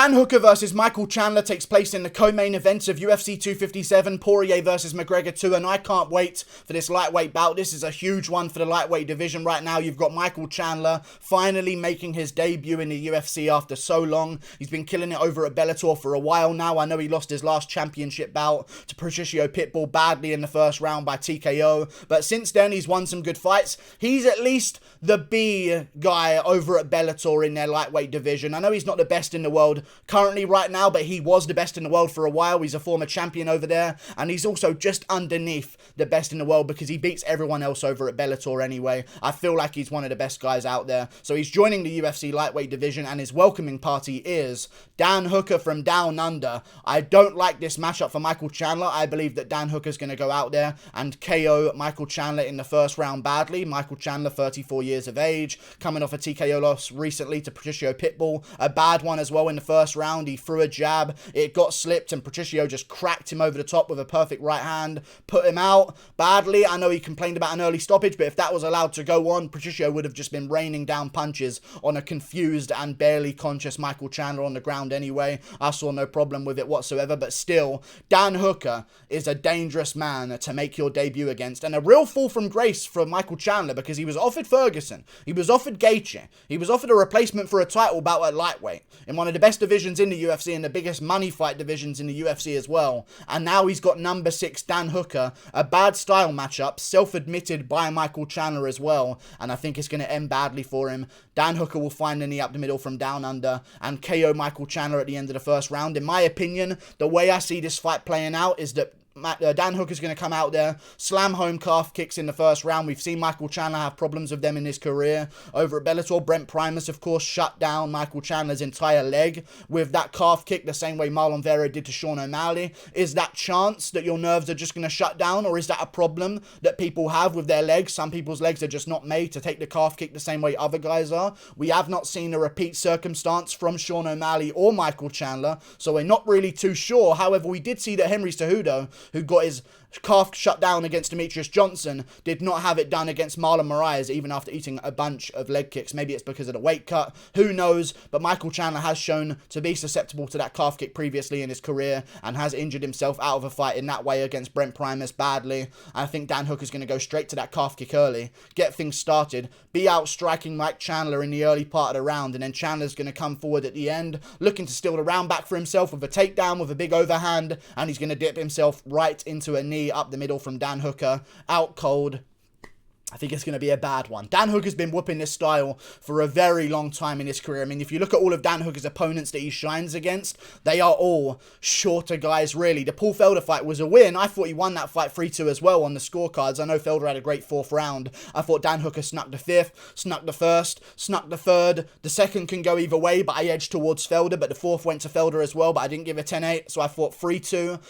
Dan Hooker versus Michael Chandler takes place in the co-main events of UFC 257, Poirier versus McGregor 2, and I can't wait for this lightweight bout. This is a huge one for the lightweight division right now. You've got Michael Chandler finally making his debut in the UFC after so long. He's been killing it over at Bellator for a while now. I know he lost his last championship bout to Patricio Pitbull badly in the first round by TKO, but since then he's won some good fights. He's at least the B guy over at Bellator in their lightweight division. I know he's not the best in the world currently right now, but he was the best in the world for a while. He's a former champion over there, and he's also just underneath the best in the world because he beats everyone else over at Bellator anyway. I feel like he's one of the best guys out there. So he's joining the UFC lightweight division, and his welcoming party is Dan Hooker from Down Under. I don't like this matchup for Michael Chandler. I believe that Dan Hooker's going to go out there and KO Michael Chandler in the first round badly. Michael Chandler, 34 years of age, coming off a TKO loss recently to Patricio Pitbull. A bad one as well in the first round. He threw a jab, it got slipped, and Patricio just cracked him over the top with a perfect right hand, put him out badly. I know he complained about an early stoppage, but if that was allowed to go on, Patricio would have just been raining down punches on a confused and barely conscious Michael Chandler on the ground anyway. I saw no problem with it whatsoever, but still, Dan Hooker is a dangerous man to make your debut against, and a real fall from grace for Michael Chandler because he was offered Ferguson, he was offered Gaethje, he was offered a replacement for a title bout at lightweight in one of the best divisions in the UFC and the biggest money fight divisions in the UFC as well. And now he's got number 6 Dan Hooker, a bad style matchup, self-admitted by Michael Chandler as well. And I think it's going to end badly for him. Dan Hooker will find a knee up the middle from Down Under and KO Michael Chandler at the end of the first round. In my opinion, the way I see this fight playing out is that Dan Hooker's going to come out there, slam home calf kicks in the first round. We've seen Michael Chandler have problems with them in his career over at Bellator. Brent Primus, of course, shut down Michael Chandler's entire leg with that calf kick the same way Marlon Vera did to Sean O'Malley. Is that chance that your nerves are just going to shut down, or is that a problem that people have with their legs? Some people's legs are just not made to take the calf kick the same way other guys are. We have not seen a repeat circumstance from Sean O'Malley or Michael Chandler, so we're not really too sure. However, we did see that Henry Cejudo, who got his calf shut down against Demetrius Johnson, did not have it done against Marlon Moraes even after eating a bunch of leg kicks. Maybe it's because of the weight cut, who knows, but Michael Chandler has shown to be susceptible to that calf kick previously in his career and has injured himself out of a fight in that way against Brent Primus badly. I think Dan Hooker's going to go straight to that calf kick early, get things started, be out striking Mike Chandler in the early part of the round, and then Chandler's going to come forward at the end looking to steal the round back for himself with a takedown with a big overhand, and he's going to dip himself right into a knee up the middle from Dan Hooker, out cold. I think it's going to be a bad one. Dan Hooker's been whooping this style for a very long time in his career. I mean, if you look at all of Dan Hooker's opponents that he shines against, they are all shorter guys, really. The Paul Felder fight was a win. I thought he won that fight 3-2 as well on the scorecards. I know Felder had a great 4th round. I thought Dan Hooker snuck the 5th, snuck the 1st, snuck the 3rd. The 2nd can go either way, but I edged towards Felder, but the 4th went to Felder as well, but I didn't give a 10-8, so I thought 3-2.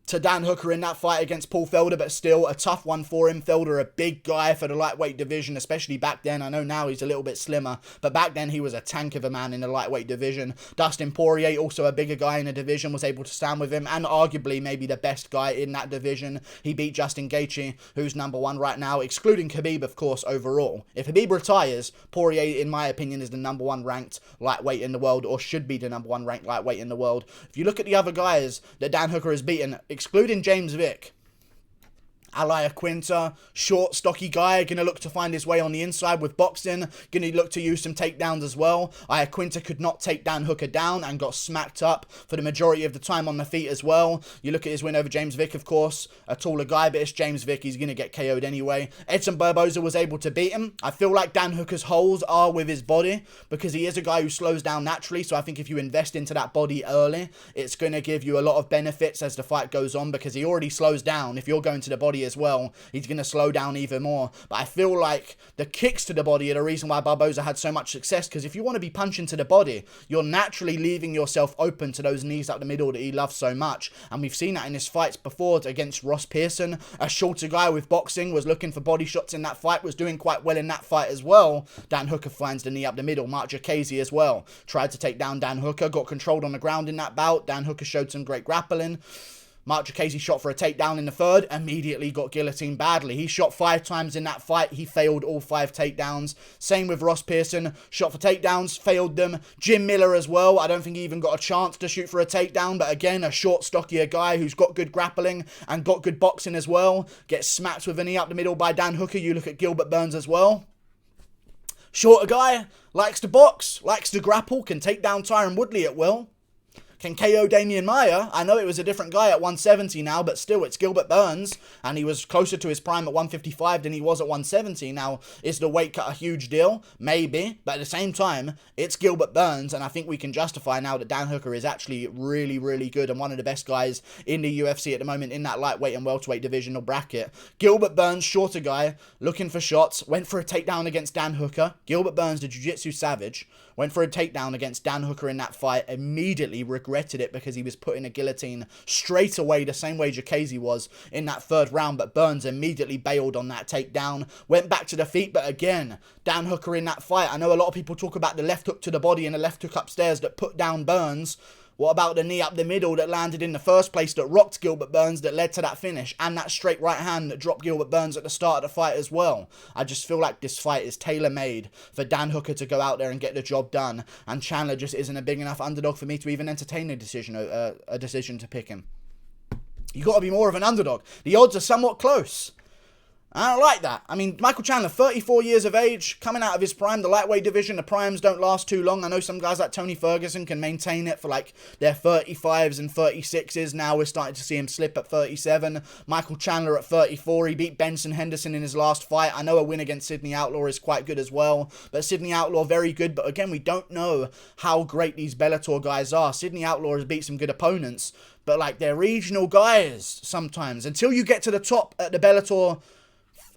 To Dan Hooker in that fight against Paul Felder, but still a tough one for him. Felder, a big guy for the lightweight division, especially back then. I know now he's a little bit slimmer, but back then he was a tank of a man in the lightweight division. Dustin Poirier, also a bigger guy in the division, was able to stand with him, and arguably maybe the best guy in that division. He beat Justin Gaethje, who's number 1 right now, excluding Khabib, of course, overall. If Khabib retires, Poirier, in my opinion, is the number 1 ranked lightweight in the world, or should be the number 1 ranked lightweight in the world. If you look at the other guys that Dan Hooker has beaten, excluding James Vick, Alaya Quinta, short, stocky guy, going to look to find his way on the inside with boxing, going to look to use some takedowns as well. Alaya Quinta could not take Dan Hooker down and got smacked up for the majority of the time on the feet as well. You look at his win over James Vick, of course, a taller guy, but it's James Vick, he's going to get KO'd anyway. Edson Barboza was able to beat him. I feel like Dan Hooker's holes are with his body because he is a guy who slows down naturally, so I think if you invest into that body early, it's going to give you a lot of benefits as the fight goes on because he already slows down. If you're going to the body as well, he's going to slow down even more. But I feel like the kicks to the body are the reason why Barboza had so much success, because if you want to be punching to the body, you're naturally leaving yourself open to those knees up the middle that he loves so much. And we've seen that in his fights before against Ross Pearson. A shorter guy with boxing was looking for body shots in that fight, was doing quite well in that fight as well. Dan Hooker finds the knee up the middle. Mark Jacasey as well tried to take down Dan Hooker, got controlled on the ground in that bout. Dan Hooker showed some great grappling. Mark Jacasey shot for a takedown in the third, immediately got guillotined badly. He shot 5 times in that fight. He failed all 5 takedowns. Same with Ross Pearson. Shot for takedowns, failed them. Jim Miller as well. I don't think he even got a chance to shoot for a takedown. But again, a short, stockier guy who's got good grappling and got good boxing as well. Gets smacked with a knee up the middle by Dan Hooker. You look at Gilbert Burns as well. Shorter guy, likes to box, likes to grapple, can take down Tyron Woodley at will. Can KO Damian Maia. I know it was a different guy at 170 now, but still, it's Gilbert Burns, and he was closer to his prime at 155 than he was at 170. Now, is the weight cut a huge deal? Maybe, but at the same time, it's Gilbert Burns, and I think we can justify now that Dan Hooker is actually really, really good and one of the best guys in the UFC at the moment in that lightweight and welterweight divisional bracket. Gilbert Burns, shorter guy, looking for shots, went for a takedown against Dan Hooker. Gilbert Burns, the jiu-jitsu savage, went for a takedown against Dan Hooker in that fight, immediately regretted it because he was put in a guillotine straight away, the same way Jacasey was in that third round, but Burns immediately bailed on that takedown, went back to the feet, but again, Dan Hooker in that fight, I know a lot of people talk about the left hook to the body and the left hook upstairs that put down Burns. What about the knee up the middle that landed in the first place that rocked Gilbert Burns that led to that finish, and that straight right hand that dropped Gilbert Burns at the start of the fight as well? I just feel like this fight is tailor-made for Dan Hooker to go out there and get the job done, and Chandler just isn't a big enough underdog for me to even entertain a decision to pick him. You got to be more of an underdog. The odds are somewhat close. I don't like that. I mean, Michael Chandler, 34 years of age, coming out of his prime, the lightweight division, the primes don't last too long. I know some guys like Tony Ferguson can maintain it for like their 35s and 36s. Now we're starting to see him slip at 37. Michael Chandler at 34. He beat Benson Henderson in his last fight. I know a win against Sidney Outlaw is quite good as well. But Sidney Outlaw, very good. But again, we don't know how great these Bellator guys are. Sidney Outlaw has beat some good opponents. But like, they're regional guys sometimes. Until you get to the top at the Bellator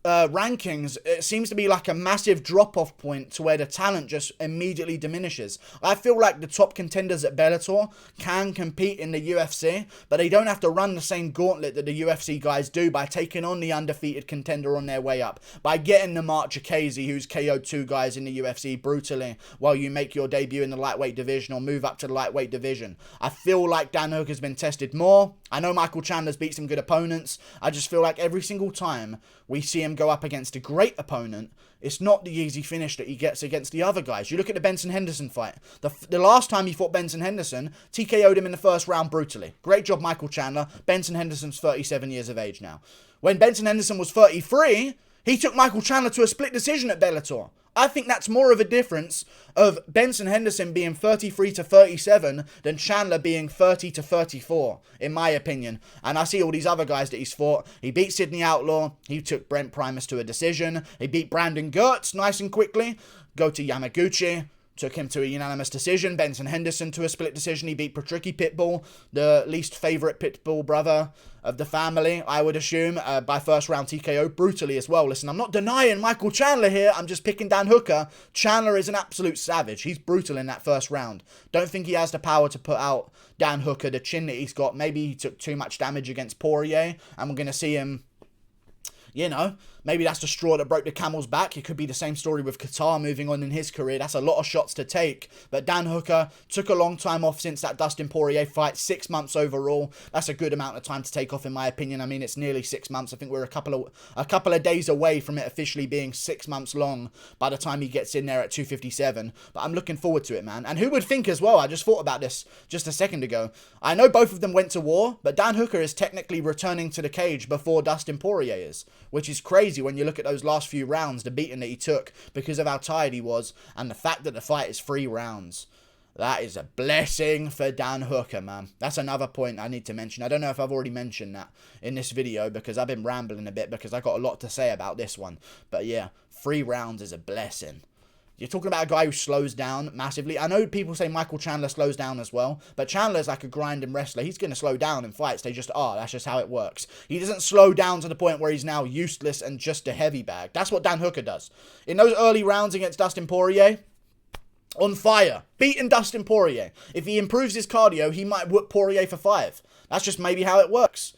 rankings, it seems to be like a massive drop-off point to where the talent just immediately diminishes. I feel like the top contenders at Bellator can compete in the UFC, but they don't have to run the same gauntlet that the UFC guys do by taking on the undefeated contender on their way up, by getting the Mark Jacasey, who's KO'd 2 guys in the UFC brutally, while you make your debut in the lightweight division or move up to the lightweight division. I feel like Dan Hooker's been tested more. I know Michael Chandler's beat some good opponents. I just feel like every single time we see him go up against a great opponent, it's not the easy finish that he gets against the other guys. You look at the Benson Henderson fight. The last time he fought Benson Henderson, TKO'd him in the first round brutally. Great job, Michael Chandler. Benson Henderson's 37 years of age now. When Benson Henderson was 33, he took Michael Chandler to a split decision at Bellator. I think that's more of a difference of Benson Henderson being 33 to 37 than Chandler being 30 to 34, in my opinion. And I see all these other guys that he's fought. He beat Sidney Outlaw. He took Brent Primus to a decision. He beat Brandon Gertz nice and quickly. Go to Yamaguchi. Took him to a unanimous decision. Benson Henderson to a split decision. He beat Patricky Pitbull, the least favourite Pitbull brother of the family, I would assume, by first round TKO brutally as well. Listen, I'm not denying Michael Chandler here. I'm just picking Dan Hooker. Chandler is an absolute savage. He's brutal in that first round. Don't think he has the power to put out Dan Hooker, the chin that he's got. Maybe he took too much damage against Poirier, and we're going to see him, you know, maybe that's the straw that broke the camel's back. It could be the same story with Qatar moving on in his career. That's a lot of shots to take. But Dan Hooker took a long time off since that Dustin Poirier fight. 6 months overall. That's a good amount of time to take off, in my opinion. I mean, it's nearly 6 months. I think we're a couple of days away from it officially being 6 months long by the time he gets in there at 257. But I'm looking forward to it, man. And who would think as well, I just thought about this just a second ago. I know both of them went to war, but Dan Hooker is technically returning to the cage before Dustin Poirier is, which is crazy when you look at those last few rounds, the beating that he took because of how tired he was, and the fact that the fight is 3 rounds. That is a blessing for Dan Hooker, man. That's another point I need to mention. I don't know if I've already mentioned that in this video because I've been rambling a bit because I got a lot to say about this one. But yeah, 3 rounds is a blessing. You're talking about a guy who slows down massively. I know people say Michael Chandler slows down as well, but Chandler's like a grinding wrestler. He's going to slow down in fights. They just are. That's just how it works. He doesn't slow down to the point where he's now useless and just a heavy bag. That's what Dan Hooker does. In those early rounds against Dustin Poirier, on fire. Beating Dustin Poirier. If he improves his cardio, he might whoop Poirier for 5. That's just maybe how it works.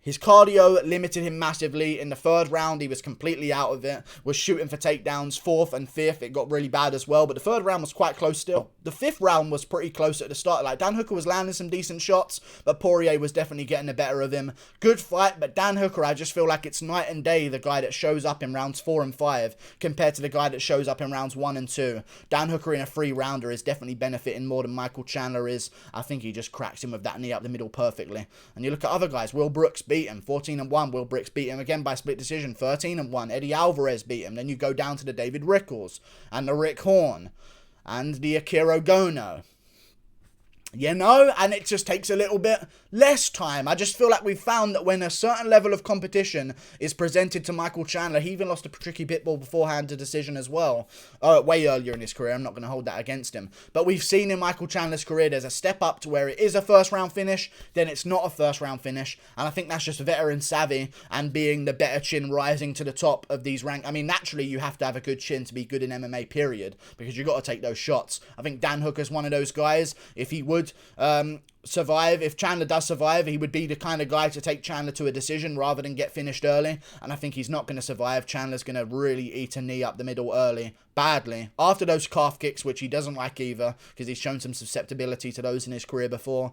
His cardio limited him massively. In the third round, he was completely out of it. Was shooting for takedowns. Fourth and fifth, it got really bad as well. But the third round was quite close still. The fifth round was pretty close at the start. Like, Dan Hooker was landing some decent shots, but Poirier was definitely getting the better of him. Good fight, but Dan Hooker, I just feel like it's night and day, the guy that shows up in rounds 4 and 5 compared to the guy that shows up in rounds 1 and 2. Dan Hooker in a 3-rounder is definitely benefiting more than Michael Chandler is. I think he just cracks him with that knee up the middle perfectly. And you look at other guys. Will Brooks beat him 14-1. Will Brooks beat him again by split decision 13-1. Eddie Alvarez beat him. Then you go down to the David Rickles and the Rick Horn and the Akira Gono. You know, and it just takes a little bit less time. I just feel like we've found that when a certain level of competition is presented to Michael Chandler, he even lost a tricky pitbull beforehand to decision as well. Way earlier in his career. I'm not going to hold that against him. But we've seen in Michael Chandler's career, there's a step up to where it is a first round finish, then it's not a first round finish. And I think that's just veteran savvy and being the better chin rising to the top of these ranks. I mean, naturally, you have to have a good chin to be good in MMA, period, because you've got to take those shots. I think Dan Hooker's one of those guys. If he would survive, if Chandler does survive, he would be the kind of guy to take Chandler to a decision rather than get finished early. And I think he's not going to survive. Chandler's going to really eat a knee up the middle early, badly, after those calf kicks, which he doesn't like either, because he's shown some susceptibility to those in his career before.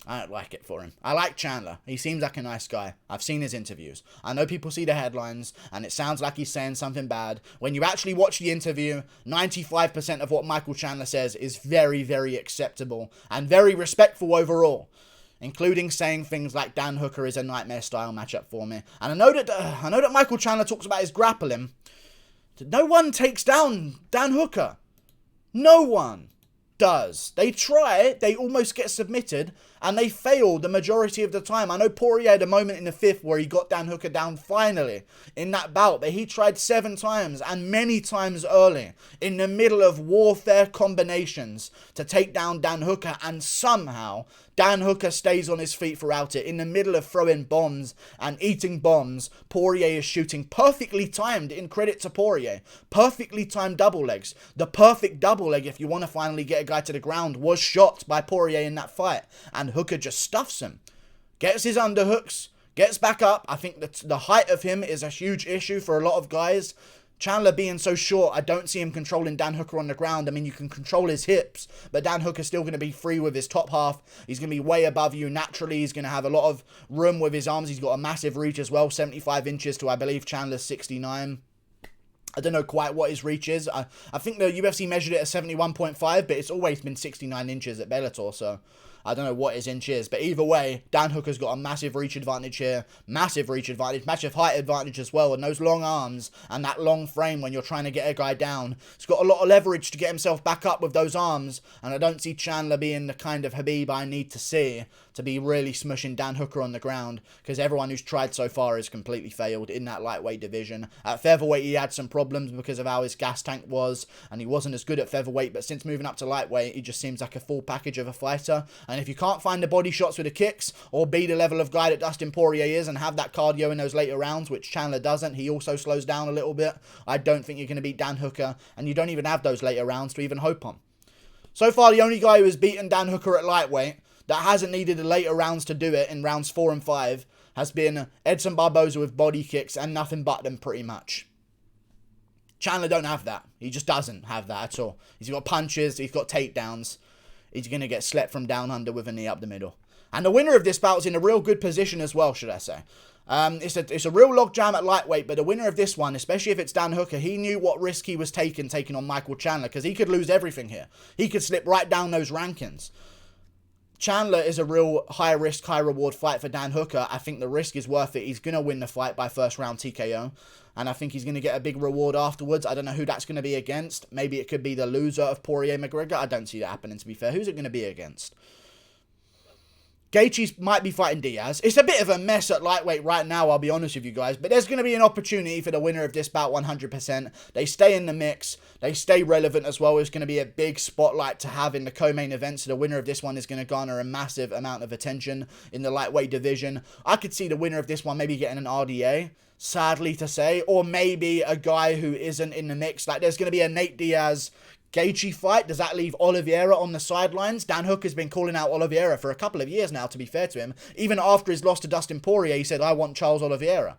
I don't like it for him. I like Chandler. He seems like a nice guy. I've seen his interviews. I know people see the headlines, and it sounds like he's saying something bad. When you actually watch the interview, 95% of what Michael Chandler says is very, very acceptable and very respectful overall, including saying things like Dan Hooker is a nightmare-style matchup for me. And I know that Michael Chandler talks about his grappling. No one takes down Dan Hooker. No one does. They try, they almost get submitted, and they fail the majority of the time. I know Poirier had a moment in the 5th where he got Dan Hooker down finally in that bout, but he tried 7 times, and many times early, in the middle of warfare combinations, to take down Dan Hooker, and somehow Dan Hooker stays on his feet throughout it. In the middle of throwing bombs and eating bombs, Poirier is shooting perfectly timed, in credit to Poirier. Perfectly timed double legs. The perfect double leg, if you want to finally get a guy to the ground, was shot by Poirier in that fight. And Hooker just stuffs him. Gets his underhooks. Gets back up. I think that the height of him is a huge issue for a lot of guys. Chandler being so short, I don't see him controlling Dan Hooker on the ground. I mean, you can control his hips, but Dan Hooker's still going to be free with his top half. He's going to be way above you. Naturally, he's going to have a lot of room with his arms. He's got a massive reach as well, 75 inches to, I believe, Chandler's 69. I don't know quite what his reach is. I think the UFC measured it at 71.5, but it's always been 69 inches at Bellator, so I don't know what his inch is. But either way, Dan Hooker's got a massive reach advantage here. Massive reach advantage. Massive height advantage as well. And those long arms and that long frame when you're trying to get a guy down. He's got a lot of leverage to get himself back up with those arms. And I don't see Chandler being the kind of Khabib I need to see to be really smushing Dan Hooker on the ground. Because everyone who's tried so far has completely failed in that lightweight division. At featherweight, he had some problems because of how his gas tank was. And he wasn't as good at featherweight. But since moving up to lightweight, he just seems like a full package of a fighter. And if you can't find the body shots with the kicks, or be the level of guy that Dustin Poirier is and have that cardio in those later rounds, which Chandler doesn't, he also slows down a little bit, I don't think you're going to beat Dan Hooker, and you don't even have those later rounds to even hope on. So far, the only guy who has beaten Dan Hooker at lightweight, that hasn't needed the later rounds to do it in rounds 4 and 5, has been Edson Barboza with body kicks and nothing but them pretty much. Chandler don't have that. He just doesn't have that at all. He's got punches, he's got takedowns. He's going to get slept from down under with a knee up the middle. And the winner of this bout is in a real good position as well, should I say. It's a real logjam at lightweight, but the winner of this one, especially if it's Dan Hooker, he knew what risk he was taking on Michael Chandler, because he could lose everything here. He could slip right down those rankings. Chandler is a real high-risk, high-reward fight for Dan Hooker. I think the risk is worth it. He's going to win the fight by first-round TKO, and I think he's going to get a big reward afterwards. I don't know who that's going to be against. Maybe it could be the loser of Poirier-McGregor. I don't see that happening, to be fair. Who's it going to be against? Gaethje might be fighting Diaz. It's a bit of a mess at lightweight right now, I'll be honest with you guys. But there's going to be an opportunity for the winner of this bout 100%. They stay in the mix. They stay relevant as well. It's going to be a big spotlight to have in the co-main event. So the winner of this one is going to garner a massive amount of attention in the lightweight division. I could see the winner of this one maybe getting an RDA, sadly to say. Or maybe a guy who isn't in the mix. Like, there's going to be a Nate Diaz Gaethje fight, does that leave Oliveira on the sidelines? Dan Hooker's been calling out Oliveira for a couple of years now, to be fair to him. Even after his loss to Dustin Poirier, he said, I want Charles Oliveira.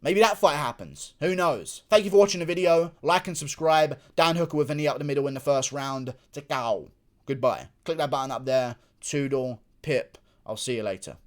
Maybe that fight happens. Who knows? Thank you for watching the video. Like and subscribe. Dan Hooker with a knee up the middle in the first round. Goodbye. Click that button up there. Toodle. Pip. I'll see you later.